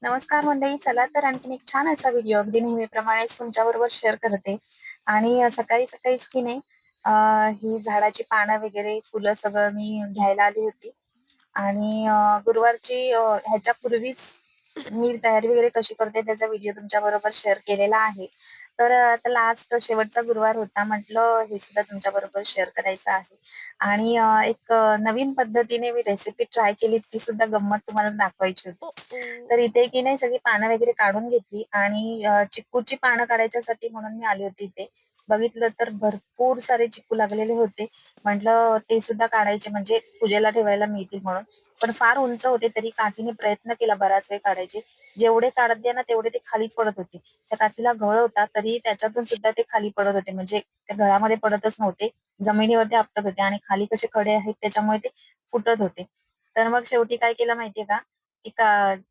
नमस्कार मंडळी. चला तर आणखीन एक छान असा व्हिडिओ अगदी नेहमीप्रमाणेच तुमच्याबरोबर शेअर करते. आणि सकाळीच की नाही ही झाडाची पानं वगैरे, फुलं सगळं मी घ्यायला आली होती. आणि गुरुवारची ह्याच्यापूर्वीच मी तयारी वगैरे कशी करते त्याचा व्हिडिओ तुमच्याबरोबर शेअर केलेला आहे. तर आता लास्ट शेवटचा गुरुवार होता. म्हटलं हे सुद्धा तुमच्याबरोबर शेअर करायचं आहे. आणि एक नवीन पद्धतीने मी रेसिपी ट्राय केली, ती सुद्धा गंमत तुम्हाला दाखवायची होती. ओ, ओ. तर इथे की नाही सगळी पानं वगैरे काढून घेतली आणि चिक्कूची पानं काढायच्यासाठी म्हणून मी आली होती इथे. बघितलं तर भरपूर सारे चिक्कू लागलेले होते. म्हटलं ते सुद्धा काढायचे म्हणजे पूजेला ठेवायला मिळतील म्हणून. पण फार उंच होते तरी काठीने प्रयत्न केला बराच वेळ काढायचे. जेवढे काढते ना तेवढे ते खालीच पडत होते. त्या काठीला घळ होता तरी त्याच्यातून सुद्धा ते खाली पडत होते. म्हणजे त्या घळामध्ये पडतच नव्हते. जमिनीवरती आपटत होते आणि खाली कसे खडे आहेत त्याच्यामुळे ते फुटत होते. तर मग शेवटी काय केलं माहितीये का? ती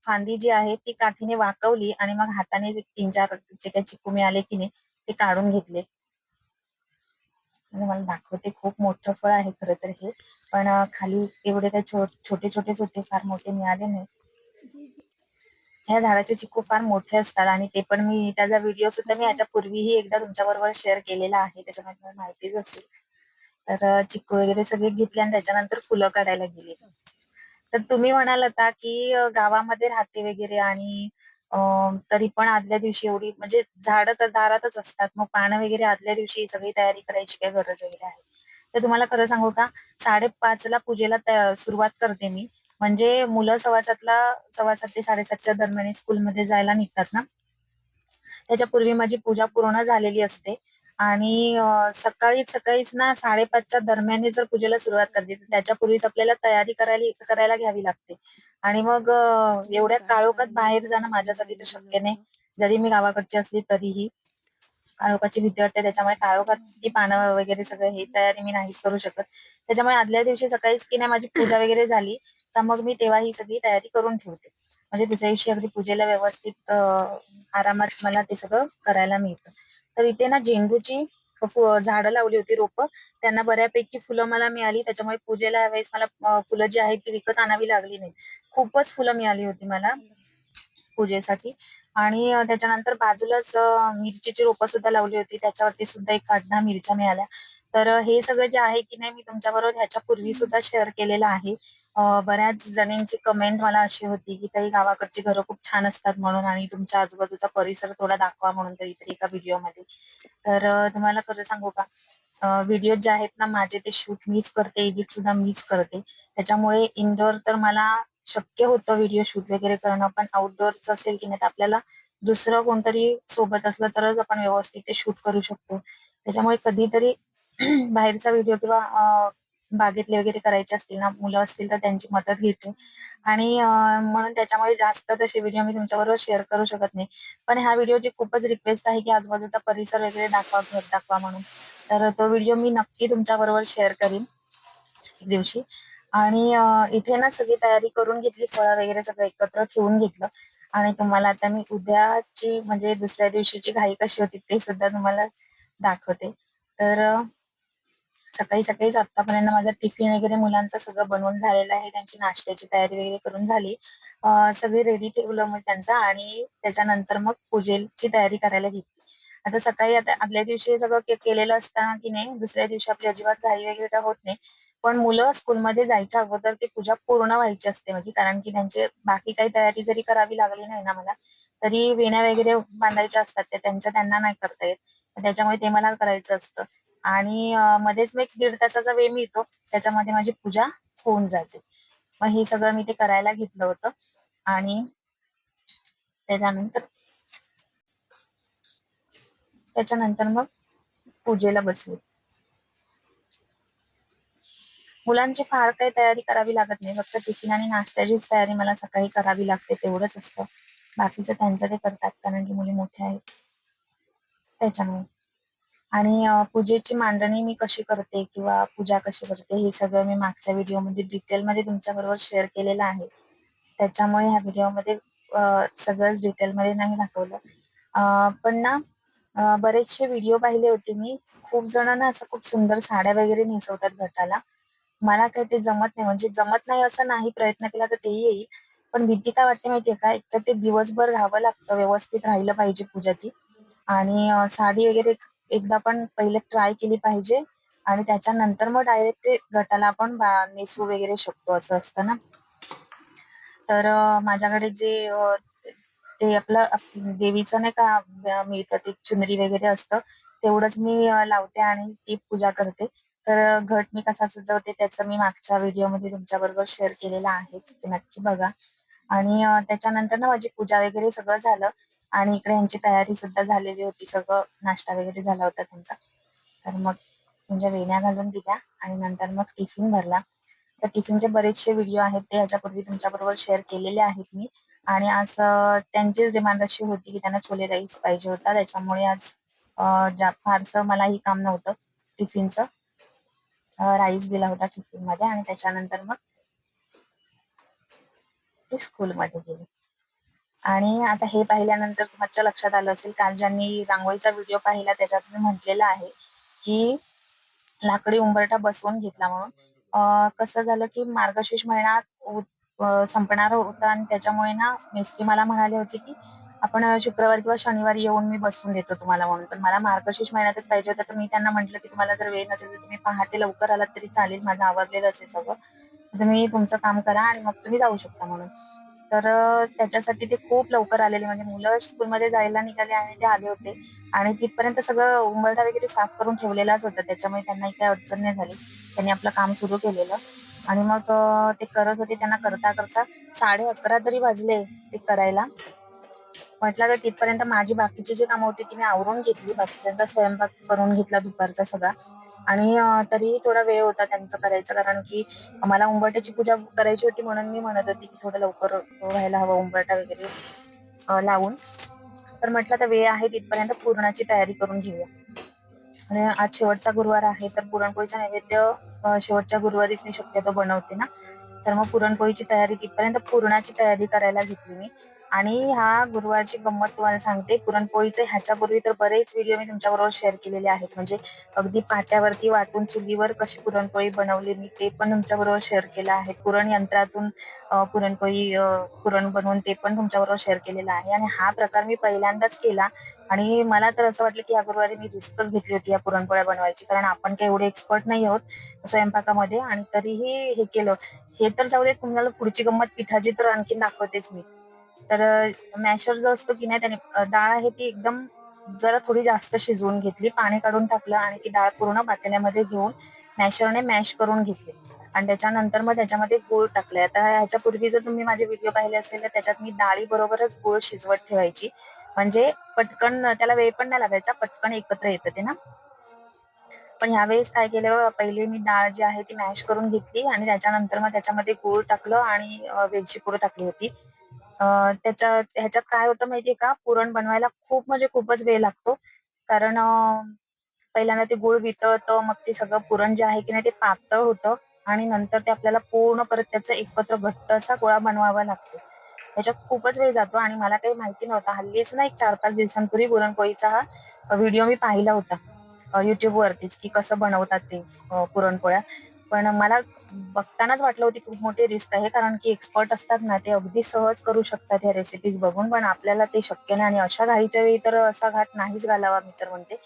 फांदी जी आहे ती काठीने वाकवली आणि मग हाताने जे 3-4 जे काही चिक्कू मिळाले की नाही ते काढून घेतले. आणि मला दाखवते, खूप मोठं फळ आहे खरं तर हे. पण खाली एवढे काही छोटे-छोटेच होते, फार मोठे मिळाले नाही. ह्या झाडाचे चिक्कू फार मोठे असतात आणि ते पण मी त्याचा व्हिडिओ सुद्धा मी ह्याच्यापूर्वीही एकदा तुमच्याबरोबर शेअर केलेला आहे. त्याच्यामुळे तुम्हाला माहितीच असेल. तर चिक्कू वगैरे सगळे घेतले आणि त्याच्यानंतर फुलं काढायला गेले. तर तुम्ही म्हणाल आता, की गावामध्ये राहते वगैरे आणि अ, तरी पण आदल्या दिवशी एवढी म्हणजे झाडं तर दारातच असतात. मग पानं वगैरे आदल्या दिवशी सगळी तयारी करायची काय गरज वगैरे आहे? तर तुम्हाला खरं सांगू का 5:30 ला पूजेला सुरुवात करते मी. म्हणजे मुलं 7:15 ते 7:30च्या दरम्यान स्कूलमध्ये जायला निघतात ना, त्याच्यापूर्वी माझी पूजा पूर्ण झालेली असते. आणि सकाळीच ना 5:30च्या दरम्यान जर पूजेला सुरुवात करते, तर त्याच्यापूर्वीच आपल्याला तयारी करायला घ्यावी लागते. आणि मग एवढ्या काळोखात बाहेर जाणं माझ्यासाठी तर शक्य नाही. जरी मी गावाकडची असली तरीही. काळोखाची भीती वाटते त्याच्यामुळे काळोखात ती पानं वगैरे सगळं ही तयारी मी नाहीच करू शकत. त्याच्यामुळे आदल्या दिवशी सकाळीच की नाही माझी पूजा वगैरे झाली, तर मग मी तेव्हा ही सगळी तयारी करून ठेवते. म्हणजे दुसऱ्या दिवशी अगदी पूजेला व्यवस्थित आरामात मला ते सगळं करायला मिळतं. तर इथे ना झेंडूची झाडं लावली होती, रोपं. त्यांना बऱ्यापैकी फुलं मला मिळाली. त्याच्यामुळे पूजेला यावेळेस मला फुलं जी आहेत ती विकत आणावी लागली नाहीत. खूपच फुलं मिळाली होती मला पूजेसाठी. आणि त्याच्यानंतर बाजूलाच मिरचीची रोपं सुद्धा लावली होती. त्याच्यावरती सुद्धा एक 8-10 मिरच्या मिळाल्या. तर हे सगळं जे आहे की नाही मी तुमच्याबरोबर ह्याच्यापूर्वी सुद्धा शेअर केलेलं आहे. बऱ्याच जणींची कमेंट मला अशी होती, की ताई गावाकडची घरं खूप छान असतात म्हणून आणि तुमच्या आजूबाजूचा परिसर थोडा दाखवा म्हणून तरी एका व्हिडिओमध्ये. तर तुम्हाला खरं सांगू का? व्हिडिओ जे आहेत ना माझे ते शूट मीच करते, एडिट सुद्धा मीच करते. त्याच्यामुळे इनडोअर तर मला शक्य होतं व्हिडिओ शूट वगैरे करणं, पण आउटडोअरचं असेल की नाही तर आपल्याला दुसरं कोणतरी सोबत असलं तरच आपण व्यवस्थित ते शूट करू शकतो. त्याच्यामुळे कधीतरी बाहेरचा व्हिडिओ किंवा बागेतले वगैरे करायचे असतील ना, मुलं असतील तर त्यांची मदत घेते. आणि म्हणून त्याच्यामुळे जास्त तसे व्हिडिओ मी तुमच्याबरोबर शेअर करू शकत नाही. पण ह्या व्हिडिओची खूपच रिक्वेस्ट आहे, की आजूबाजूचा परिसर वगैरे दाखवा, घर दाखवा म्हणून. तर तो व्हिडिओ मी नक्की तुमच्याबरोबर शेअर करीन एक दिवशी. आणि इथे ना सगळी तयारी करून घेतली, फळं वगैरे सगळं एकत्र ठेवून घेतलं. आणि तुम्हाला आता मी उद्याची म्हणजे दुसऱ्या दिवशीची घाई कशी होती ते सुद्धा तुम्हाला दाखवते. तर सकाळीच आत्तापर्यंत माझा टिफिन वगैरे मुलांचं सगळं बनवून झालेलं आहे. त्यांची नाश्त्याची तयारी वगैरे करून झाली. सगळी रेडी ठेवलं मग त्यांचं आणि त्याच्यानंतर मग पूजेची तयारी करायला घेतली. आता सकाळी आता आदल्या दिवशी हे सगळं केलेलं असताना की नाही, दुसऱ्या दिवशी आपली अजिबात घाई वगैरे काय होत नाही. पण मुलं स्कूलमध्ये जायच्या अगोदर ती पूजा पूर्ण व्हायची असते माझी. कारण की त्यांची बाकी काही तयारी जरी करावी लागली नाही ना मला, तरी वेण्या वगैरे बांधायच्या असतात. त्या त्यांना नाही करता येत. त्याच्यामुळे ते मला करायचं असतं. आणि मध्येच मग 1-1.5 तासाचा वेळ मिळतो. त्याच्यामध्ये माझी पूजा होऊन जाते. मग हे सगळं मी ते करायला घेतलं होतं आणि त्याच्यानंतर त्याच्यानंतर मग पूजेला बसले. मुलांची फार काही तयारी करावी लागत नाही. फक्त टिफिन आणि नाश्त्याचीच तयारी मला सकाळी करावी लागते तेवढंच असतं. बाकीचं त्यांचं ते करतात कारण की मुली मोठ्या आहेत त्याच्यामुळे. आणि पूजेची मांडणी मी कशी करते किंवा पूजा कशी करते हे सगळं मी मागच्या व्हिडिओमध्ये डिटेलमध्ये तुमच्याबरोबर शेअर केलेलं आहे. त्याच्यामुळे ह्या व्हिडिओमध्ये सगळंच डिटेलमध्ये नाही दाखवलं. पण ना बरेचसे व्हिडिओ पाहिले होते मी. खूप जण ना असं खूप सुंदर साड्या वगैरे नेसवतात घटाला. मला काही ते जमत नाही. म्हणजे जमत नाही असं नाही, प्रयत्न केला तर तेही येईल. पण भीती काय वाटते माहितीये का, एकतर ते दिवसभर राहावं लागतं, व्यवस्थित राहिलं पाहिजे पूजा ती. आणि साडी वगैरे एकदा पण पहिले ट्राय केली पाहिजे आणि त्याच्यानंतर मग डायरेक्ट ते घटाला आपण नेसवू वगैरे शकतो, असं असतं ना. तर माझ्याकडे जे ते आपलं देवीचं नाही का मिळतं ते चुनरी वगैरे असतं, तेवढंच मी लावते आणि ती पूजा करते. तर घट मी कसा सजवते त्याचं मी मागच्या व्हिडिओमध्ये तुमच्याबरोबर शेअर केलेलं आहेच, ते नक्की बघा. आणि त्याच्यानंतर ना माझी पूजा वगैरे सगळं झालं आणि इकडे यांची तयारी सुद्धा झालेली होती. सगळं नाश्ता वगैरे झाला होता त्यांचा. तर मग त्यांच्या वेण्या घालून दिल्या आणि नंतर मग टिफिन भरला. तर टिफिनचे बरेचसे व्हिडिओ आहेत ते ह्याच्यापूर्वी तुमच्याबरोबर शेअर केलेले आहेत मी. आणि आज त्यांचीच डिमांड अशी होती की त्यांना छोले राईस पाहिजे होता. त्याच्यामुळे आज फारसं मलाही काम नव्हतं टिफिनचं. राईस दिला होता टिफिनमध्ये आणि त्याच्यानंतर मग ते स्कूलमध्ये गेले. आणि आता हे पाहिल्यानंतर तुमच्या लक्षात आलं असेल, काल ज्यांनी रांगोळीचा व्हिडिओ पाहिला त्याच्यात मी म्हटलेलं आहे की लाकडी उंबरठा बसवून घेतला म्हणून. कसं झालं की मार्गशीर्ष महिना संपणार होता आणि त्याच्यामुळे ना मिस्त्री मला म्हणाले होते की आपण शुक्रवारी किंवा शनिवारी येऊन मी बसवून देतो तुम्हाला म्हणून. पण मला मार्गशीर्ष महिन्यातच पाहिजे होतं. तर मी त्यांना म्हटलं की तुम्हाला जर वेळ नसेल तर तुम्ही पहाटे लवकर आलात तरी चालेल, माझं आवरलेलं असेल सगळं. तुम्ही तुमचं काम करा आणि मग तुम्ही जाऊ शकता म्हणून. तर त्याच्यासाठी ते खूप लवकर आलेले, म्हणजे मुलं स्कूलमध्ये जायला निघाले आणि ते आले होते आणि तिथपर्यंत सगळं उंबरठा वगैरे साफ करून ठेवलेलाच होता, त्याच्यामुळे त्यांनाही काही अडचण नाही झाली. त्यांनी आपलं काम सुरू केलेलं आणि मग ते करत होते. त्यांना करता करता 11:30 तरी वाजले ते करायला. म्हटलं तर तिथपर्यंत माझी बाकीची जी कामं होती ती मी आवरून घेतली, बाकीच्यांचा स्वयंपाक करून घेतला दुपारचा सगळा. आणि तरीही थोडा वेळ होता त्यांचं करायचं, कारण की मला उंबरठ्याची पूजा करायची होती म्हणून मी म्हणत होती की थोडं लवकर व्हायला हवं उंबरठा वगैरे लावून. तर म्हटलं तर वेळ आहे तिथपर्यंत पुरणाची तयारी करून घेऊया. आणि आज शेवटचा गुरुवार आहे तर पुरणपोळीचा नैवेद्य शेवटच्या गुरुवारीच मी शक्यतो बनवते ना. तर मग पुरणपोळीची तयारी तिथपर्यंत पुरणाची तयारी करायला घेतली मी. आणि ह्या गुरुवारची गंमत तुम्हाला सांगते, पुरणपोळीचे ह्याच्यापूर्वी तर बरेच व्हिडिओ मी तुमच्याबरोबर शेअर केलेले आहेत. म्हणजे अगदी पाट्यावरती वाटून चुलीवर कशी पुरणपोळी बनवली मी ते पण तुमच्याबरोबर शेअर केलं आहे. पुरण यंत्रातून पुरण बनवून ते पण तुमच्याबरोबर शेअर केलेलं आहे. आणि हा प्रकार मी पहिल्यांदाच केला आणि मला तर असं वाटलं की या गुरुवारी मी रिस्कच घेतली होती या पुरणपोळ्या बनवायची, कारण आपण काही एवढे एक्सपर्ट नाही आहोत स्वयंपाकामध्ये. आणि तरीही हे केलं. हे तर जाऊ दे, तुम्हाला पुढची गंमत पिठाची तर आणखी दाखवतेच मी. तर मॅशर जो असतो की नाही, त्याने डाळ आहे ती एकदम जरा थोडी जास्त शिजवून घेतली, पाणी काढून टाकलं आणि ती डाळ पूर्ण पातेल्यामध्ये घेऊन मॅशरने मॅश करून घेतली. आणि त्याच्यानंतर मग त्याच्यामध्ये गूळ टाकले. आता ह्याच्यापूर्वी जर तुम्ही माझे व्हिडिओ पाहिले असेल तर त्याच्यात मी डाळी बरोबरच गूळ शिजवत ठेवायची, म्हणजे पटकन त्याला वेळ पण नाही लागायचा, पटकन एकत्र येतं ते ना. पण ह्यावेळेस काय केलं, पहिले मी डाळ जी आहे ती मॅश करून घेतली आणि त्याच्यानंतर मग त्याच्यामध्ये गूळ टाकलं आणि वेलची पूड टाकली होती. ह्याच्यात काय होतं माहितीये का, पुरण बनवायला खूप म्हणजे खूपच वेळ लागतो, कारण पहिल्यांदा ते गूळ वितळतं, मग ते सगळं पुरण जे आहे की नाही ते पातळ होतं आणि नंतर ते आपल्याला पूर्ण परत त्याचा एकत्र घट्ट असा गोळा बनवावा लागतो. त्याच्यात खूपच वेळ जातो आणि मला काही माहिती नव्हतं. हल्लीच ना 1-4-5 दिवसांपूर्वी पुरणपोळीचा हा व्हिडिओ मी पाहिला होता YouTube वरतीच, की कसं बनवतात ते पुरणपोळ्या. पण मला बघतानाच वाटलं होती खूप मोठी रिस्क आहे, कारण की एक्सपर्ट असतात ना ते अगदी सहज करू शकतात ह्या रेसिपीज बघून, पण आपल्याला ते शक्य नाही आणि अशा घाईच्या वेळी तर असा घाट नाहीच घालावा मी तर म्हणते.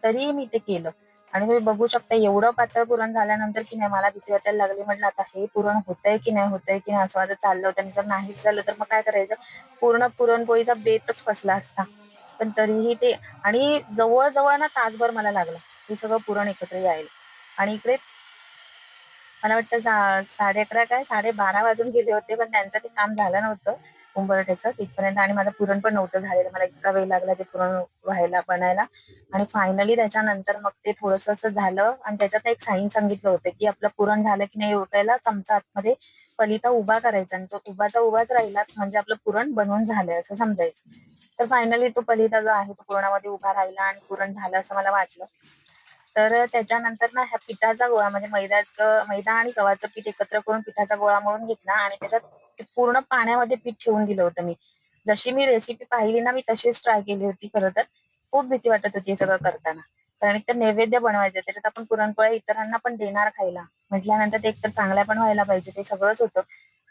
तरीही मी ते केलं आणि तुम्ही बघू शकता एवढं पातळ पुरण झाल्यानंतर की नाही मला भीती वाटायला लागली. म्हटलं आता हे पुरण होतंय की नाही होतंय की नाही, असं माझं चाललं होतं. आणि जर नाहीच झालं तर मग काय करायचं, पूर्ण पुरणपोळीचा बेतच फसला असता. पण तरीही ते, आणि जवळ ना तासभर मला लागला हे सगळं पुरण एकत्र यायला. आणि इकडे मला वाटतं 11:30 काय 12:30 वाजून गेले होते, पण त्यांचं ते काम झालं नव्हतं उंबरठ्याचं तिथपर्यंत आणि माझं पुरण पण नव्हतं झालेलं. मला इतका वेळ लागला ते पुरण बनायला. आणि फायनली त्याच्यानंतर मग ते थोडंसं असं झालं आणि त्याच्यात एक साईन सांगितलं होतं की आपलं पुरण झालं की नाही ओतायला चमचा आतमध्ये पलिता उभा करायचा आणि तो उभाच राहिला म्हणजे आपलं पुरण बनवून झालंय असं समजायचं. तर फायनली तो पलिता जो आहे तो पुरणामध्ये उभा राहिला आणि पुरण झालं असं मला वाटलं. तर त्याच्यानंतर ना ह्या पिठाचा गोळा, म्हणजे मैदा आणि गव्हाचं पीठ एकत्र करून पिठाचा गोळा मळून घेतला आणि त्याच्यात ते पूर्ण पाण्यामध्ये पीठ ठेवून दिलं होतं मी. जशी मी रेसिपी पाहिली ना मी तशीच ट्राय केली होती. खरं तर खूप भीती वाटत होती हे सगळं करताना, कारण एकतर नैवेद्य बनवायचं, त्याच्यात आपण पुरणपोळ्या इतरांना पण देणार खायला म्हटल्यानंतर ते एकतर चांगल्या पण व्हायला पाहिजे, ते सगळंच होतं.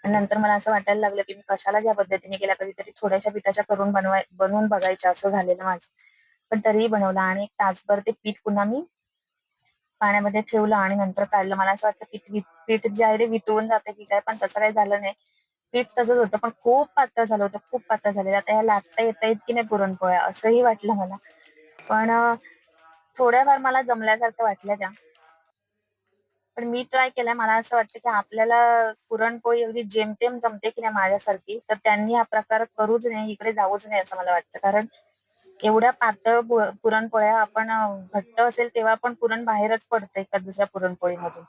आणि नंतर मला असं वाटायला लागलं, की मी कशाला या पद्धतीने केल्या, कधीतरी थोड्याशा पिठाच्या करून बनवून बघायच्या असं झालेलं माझं. पण तरीही बनवलं आणि 1 तासभर ते पीठ पुन्हा मी पाण्यामध्ये ठेवलं आणि नंतर काढलं. मला असं वाटलं पीठ जे आहे ते वितळून जातं की काय, पण तसं काही झालं नाही. पीठ तसंच होतं, पण खूप पातळ झालं होतं, खूप पातळ झालेलं. आता ह्या लाटता येतायत की नाही पुरणपोळ्या असंही वाटलं मला. पण थोड्याफार मला जमल्यासारख्या वाटल्या त्या. पण मी ट्राय केलाय. मला असं वाटतं, की आपल्याला पुरणपोळी अगदी जेमतेम जमते की नाही माझ्यासारखी, तर त्यांनी हा प्रकार करूच नये, इकडे जाऊच नये असं मला वाटतं. कारण एवढ्या पातळ पुरणपोळ्या आपण घट्ट असेल तेव्हा पण पुरण बाहेरच पडतं एका दुसऱ्या पुरणपोळीमधून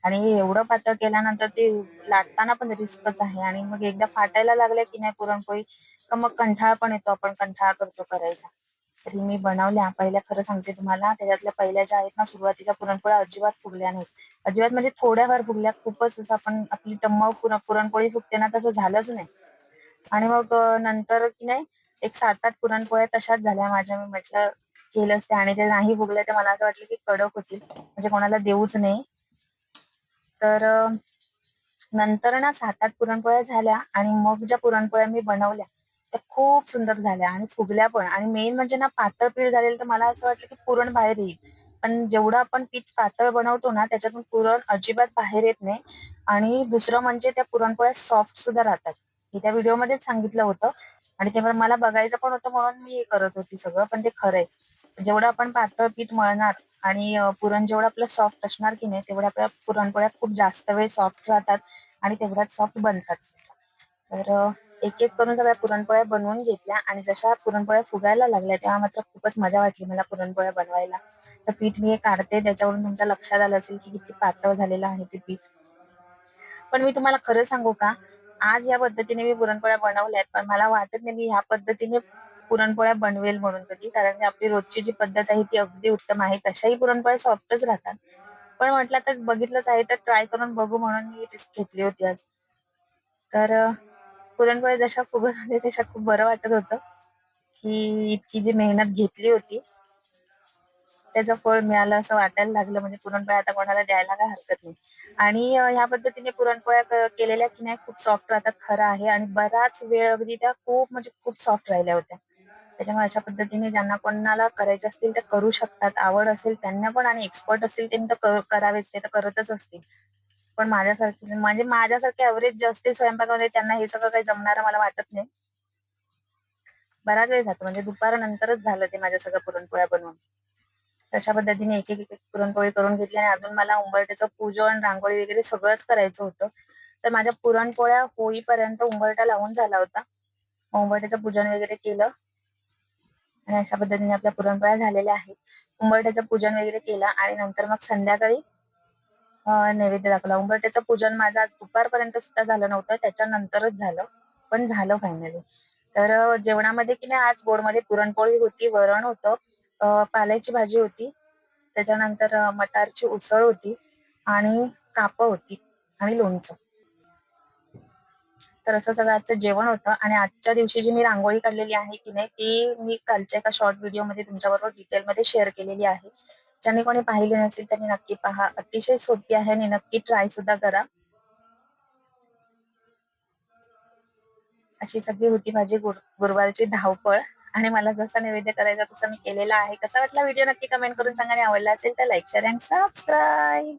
आणि एवढं पातळ केल्यानंतर ते लाटताना पण रिस्कच आहे आणि मग एकदा फाटायला लागल्या की नाही पुरणपोळी, तर मग कंटाळा पण येतो. आपण कंटाळा करतो करायचा. तरी मी बनवल्या. पहिल्या खरं सांगते तुम्हाला, त्याच्यातल्या पहिल्या ज्या आहेत ना, सुरुवातीच्या पुरणपोळ्या अजिबात फुगल्या नाहीत. अजिबात म्हणजे थोड्याफार फुगल्या. खूपच असं आपण आपली टम्माव पुरणपोळी फुगते ना, तसं झालंच नाही. आणि मग नंतर की नाही एक 7-8 पुरणपोळ्या तशाच झाल्या माझ्या. मी म्हटलं केलंच ते आणि ते नाही फुगले तर मला असं वाटलं की कडक होतील, म्हणजे कोणाला देऊच नाही. तर नंतर ना 7-8 पुरणपोळ्या झाल्या आणि मग ज्या पुरणपोळ्या मी बनवल्या, त्या खूप सुंदर झाल्या आणि फुगल्या पण आणि मेन म्हणजे ना पातळ पीठ झालेलं, तर मला असं वाटलं की पुरण बाहेर येईल. पण जेवढं आपण पीठ पातळ बनवतो ना, त्याच्यातून पुरण अजिबात बाहेर येत नाही आणि दुसरं म्हणजे त्या पुरणपोळ्या सॉफ्ट सुद्धा राहतात. हे त्या व्हिडिओमध्येच सांगितलं होतं आणि तेव्हा मला बघायचं पण होतं म्हणून मी हे करत होती सगळं. पण ते खरंय. जेवढं आपण पातळ पीठ मळणार आणि पुरण जेवढं आपलं सॉफ्ट असणार की नाही, तेवढ्या आपल्या पुरणपोळ्या खूप जास्त वेळ सॉफ्ट राहतात आणि तेवढ्याच सॉफ्ट बनतात. तर एक-एक करून सगळ्या पुरणपोळ्या बनवून घेतल्या आणि जशा पुरणपोळ्या फुगायला लागल्या, तेव्हा मात्र खूपच मजा वाटली मला पुरणपोळ्या बनवायला. तर पीठ मी हे काढते, त्याच्यावरून तुमच्या लक्षात आलं असेल की किती पातळ झालेलं आहे ते पीठ. पण मी तुम्हाला खरं सांगू का? आज या पद्धतीने मी पुरणपोळ्या बनवल्यात, पण मला वाटत नाही मी ह्या पद्धतीने पुरणपोळ्या बनवेल म्हणून कधी. कारण की आपली रोजची जी पद्धत आहे ती अगदी उत्तम आहे. तशाही पुरणपोळ्या सॉफ्टच राहतात. पण म्हटलं आता बघितलंच आहे तर ट्राय करून बघू म्हणून मी रिस्क घेतली होती आज. तर पुरणपोळ्या जशा फुगत होत्या तशा खूप बरं वाटत होतं, की इतकी जी मेहनत घेतली होती, त्याचं फळ मिळालं असं वाटायला लागलं. म्हणजे पुरणपोळ्या आता कोणाला द्यायला काही हरकत नाही. आणि ह्या पद्धतीने पुरणपोळ्या केलेल्या की नाही खूप सॉफ्ट राहतात खरं आहे आणि बराच वेळ अगदी त्या खूप म्हणजे खूप सॉफ्ट राहिल्या होत्या. त्याच्यामुळे अशा पद्धतीने ज्यांना कोणाला करायचे असतील ते करू शकतात. आवड असेल त्यांना पण आणि एक्सपर्ट असतील त्यांनी तर करावेच, ते तर करतच असतील. पण माझ्यासारखी म्हणजे माझ्यासारखे एव्हरेज जे असतील स्वयंपाकामध्ये त्यांना हे सगळं काही जमणारं मला वाटत नाही. बराच वेळ जातो म्हणजे दुपारनंतरच झालं ते माझ्या सगळ्या पुरणपोळ्या बनवून. तशा पद्धतीने एक-एक पुरणपोळी करून घेतली आणि अजून मला उंबरठ्याचं पूजन, रांगोळी वगैरे सगळंच करायचं होतं. तर माझ्या पुरणपोळ्या होईपर्यंत उंबरठा लावून झाला होता. उंबरठ्याचं पूजन वगैरे केलं आणि अशा पद्धतीने आपल्या पुरणपोळ्या झालेल्या आहेत. उंबरठ्याचं पूजन वगैरे केलं आणि नंतर मग संध्याकाळी नैवेद्य दाखवला. उंबरठ्याचं पूजन माझं आज दुपारपर्यंत सुद्धा झालं नव्हतं. त्याच्यानंतरच झालं. पण झालं फायनली. तर जेवणामध्ये की नाही आज गोडमध्ये पुरणपोळी होती, वरण होतं, पाल्याची भाजी होती, त्याच्यानंतर मटारची उसळ होती आणि कापं होती आणि लोणचं. तर असं सगळं आजचं जेवण होतं आणि आजच्या दिवशी जी मी रांगोळी काढलेली आहे की नाही, ती मी कालच्या एका शॉर्ट व्हिडिओमध्ये तुमच्याबरोबर डिटेलमध्ये शेअर केलेली आहे. ज्यांनी कोणी पाहिली नसेल त्यांनी नक्की पहा. अतिशय सोपी आहे आणि नक्की ट्राय सुद्धा करा. अशी सगळी होती माझी गुरुवारची धावपळ आणि मला जसा नैवेद्य करायचा तसा मी केलेला आहे. कसा वाटला व्हिडिओ नक्की कमेंट करून सांगा आणि आवडला असेल तर लाईक, शेअर अँड सबस्क्राईब.